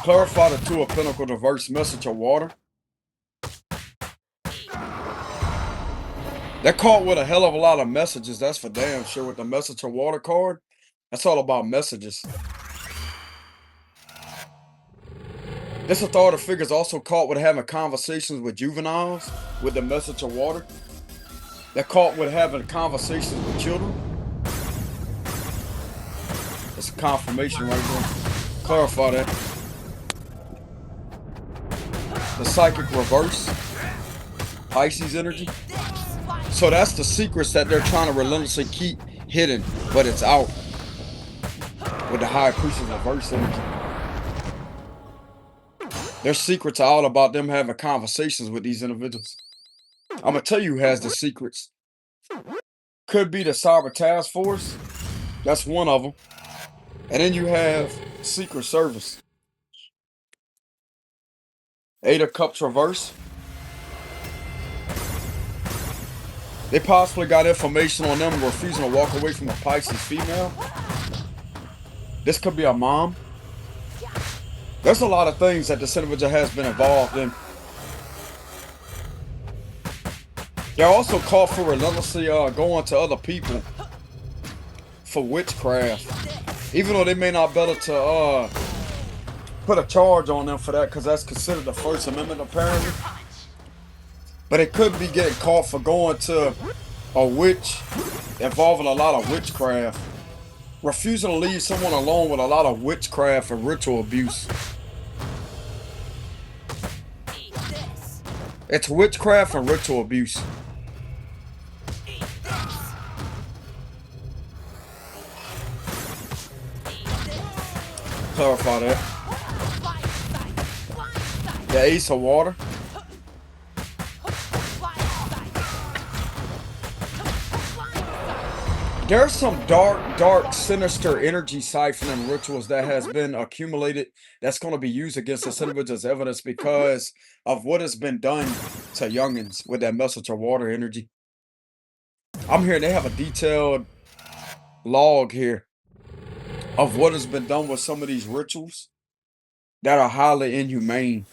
Clarify the Two of Pentacles reverse message of water. They're caught with a hell of a lot of messages, that's for damn sure. With the message of water card, that's all about messages. This authority figure is also caught with having conversations with juveniles with the message of water. They're caught with having conversations with children. It's a confirmation right there. Clarify that. The psychic reverse. Pisces energy. So that's the secrets that they're trying to relentlessly keep hidden, but it's out. With the high priestess reverse energy. Their secrets are all about them having conversations with these individuals. I'm going to tell you who has the secrets. Could be the Cyber Task Force. That's one of them. And then you have Secret Service. Eight of Cups reverse. They possibly got information on them refusing to walk away from a Pisces female. This could be a mom. There's a lot of things that this individual has been involved in. They're also caught for relentlessly going to other people for witchcraft. Even though they may not be able to put a charge on them for that, because that's considered the First Amendment apparently. But it could be getting caught for going to a witch involving a lot of witchcraft. Refusing to leave someone alone with a lot of witchcraft and ritual abuse. It's witchcraft and ritual abuse. Clarify that. The Ace of Water. There's some dark, sinister energy siphoning rituals that has been accumulated that's going to be used against this individual as evidence because of what has been done to youngins with that message of water energy. I'm hearing they have a detailed log here of what has been done with some of these rituals that are highly inhumane.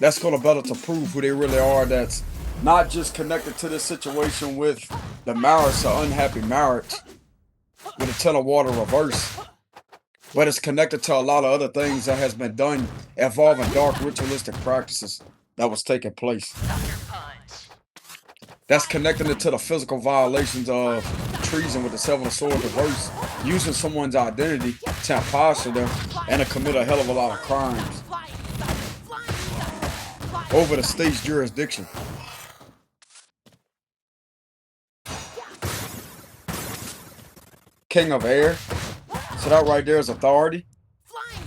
That's going to better to prove who they really are. That's not just connected to this situation with the marriage or unhappy marriage with the Ten of Water reverse, but it's connected to a lot of other things that has been done involving dark ritualistic practices that was taking place. That's connecting it to the physical violations of treason with the Seven of Swords reverse, using someone's identity to imposture them and to commit a hell of a lot of crimes over the state's jurisdiction. King of Air. So that right there is authority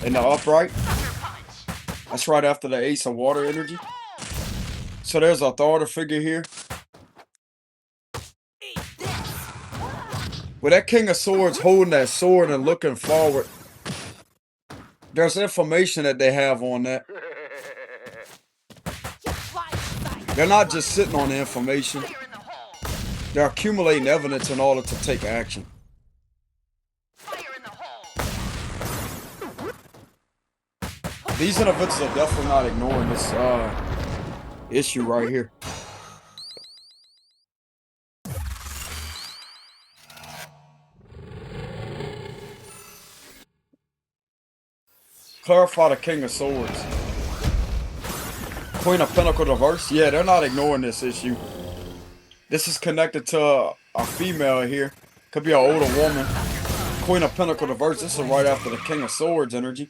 in the upright. That's right after the Ace of Water energy. So there's an authority figure here. With that King of Swords holding that sword and looking forward, there's information that they have on that. They're not just sitting on the information. They're accumulating evidence in order to take action. These individuals are definitely not ignoring this issue right here. Clarify the King of Swords. Queen of Pentacles reverse. Yeah, they're not ignoring this issue. This is connected to a female here. Could be an older woman. Queen of Pentacles reverse. This is right after the King of Swords energy.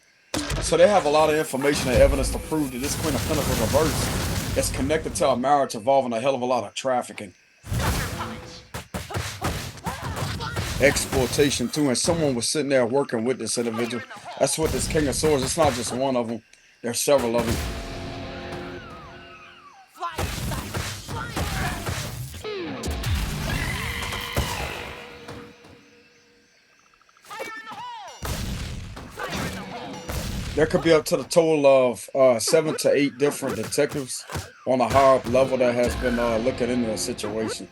So they have a lot of information and evidence to prove that this Queen of Pentacles reverse is connected to a marriage involving a hell of a lot of trafficking. Exploitation too, and someone was sitting there working with this individual. That's what this King of Swords, it's not just one of them. There's several of them. There could be up to the total of 7 to 8 different detectives on a higher up level that has been looking into the situation.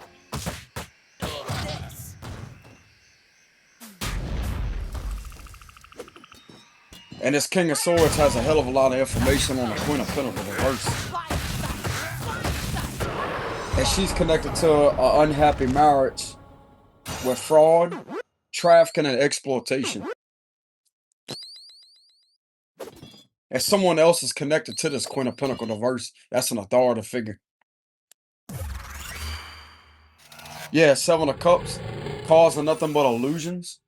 And this King of Swords has a hell of a lot of information on the Queen of Pentacles reverse. And she's connected to an unhappy marriage with fraud, trafficking, and exploitation. And someone else is connected to this Queen of Pentacles reverse. That's an authority figure. Yeah, Seven of Cups, causing nothing but illusions.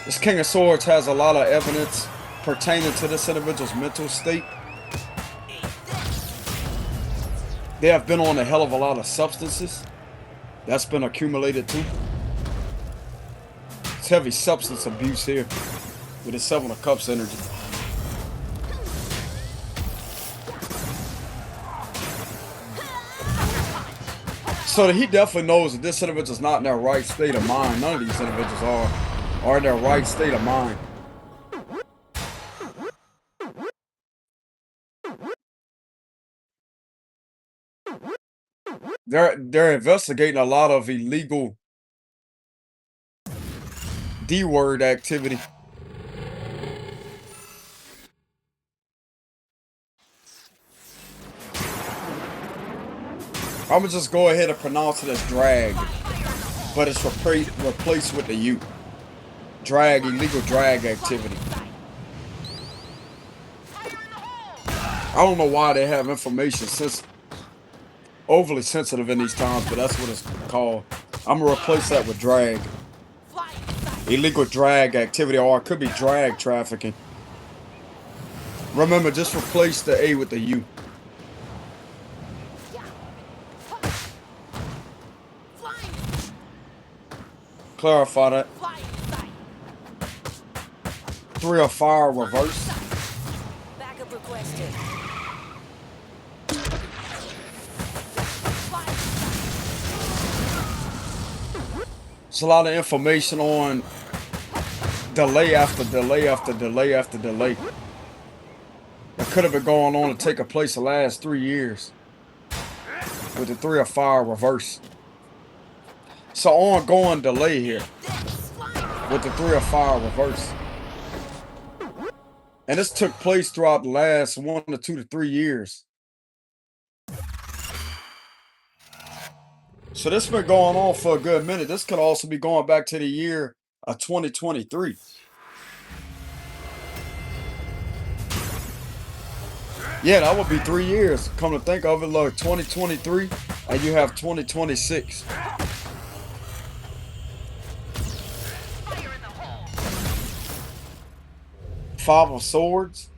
This King of Swords has a lot of evidence pertaining to this individual's mental state. They have been on a hell of a lot of substances. That's been accumulated too. It's heavy substance abuse here with the Seven of Cups energy. So he definitely knows that this individual's not in their right state of mind. None of these individuals are in their right state of mind. They're investigating a lot of illegal D-word activity. I'm gonna just go ahead and pronounce it as drag, but it's replaced with the U. Drag, illegal drag activity. I don't know why they have information since overly sensitive in these times, but that's what it's called. I'm gonna replace that with drag. Illegal drag activity, or it could be drag trafficking. Remember, just replace the A with the U. Clarify that. Three of Fire reverse. Backup requested. It's a lot of information on delay after delay after delay after delay. That could have been going on to take place the last 3 years with the Three of Fire reverse. So ongoing delay here with the Three of Fire reverse. And this took place throughout the last 1 to 2 to 3 years. So this has been going on for a good minute. This could also be going back to the year of 2023. Yeah, that would be 3 years. Come to think of it, look, 2023, and you have 2026. Five of Swords.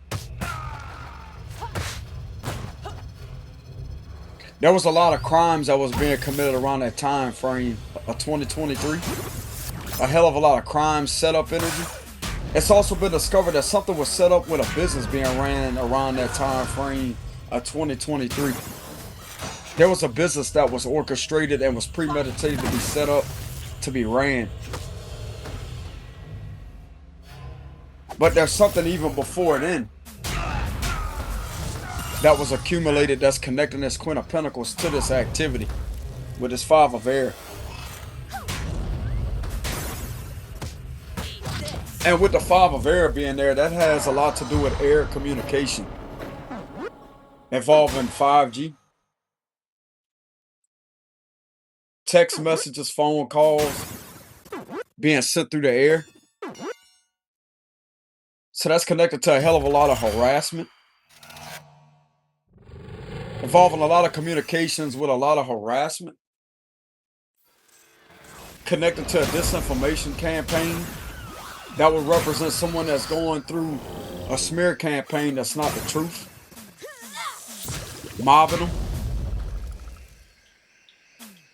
There was a lot of crimes that was being committed around that time frame of 2023. A hell of a lot of crimes, set up energy. It's also been discovered that something was set up with a business being ran around that time frame of 2023. There was a business that was orchestrated and was premeditated to be set up to be ran. But there's something even before then that was accumulated that's connecting this Queen of Pentacles to this activity with this Five of Air. And with the Five of Air being there, that has a lot to do with air communication involving 5G, text messages, phone calls being sent through the air. So that's connected to a hell of a lot of harassment, involving a lot of communications with a lot of harassment, connected to a disinformation campaign that would represent someone that's going through a smear campaign that's not the truth, mobbing them.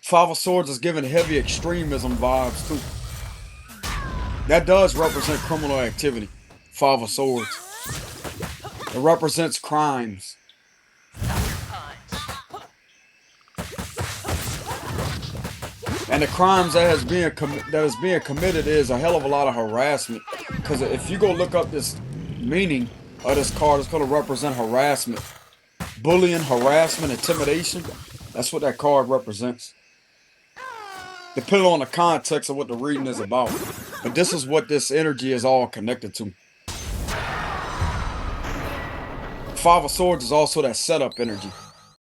Five of Swords is giving heavy extremism vibes too. That does represent criminal activity. Five of Swords. It represents crimes. And the crimes that is being committed is a hell of a lot of harassment. Because if you go look up this meaning of this card, it's going to represent harassment. Bullying, harassment, intimidation. That's what that card represents. depending on the context of what the reading is about. But this is what this energy is all connected to. Five of Swords is also that setup energy.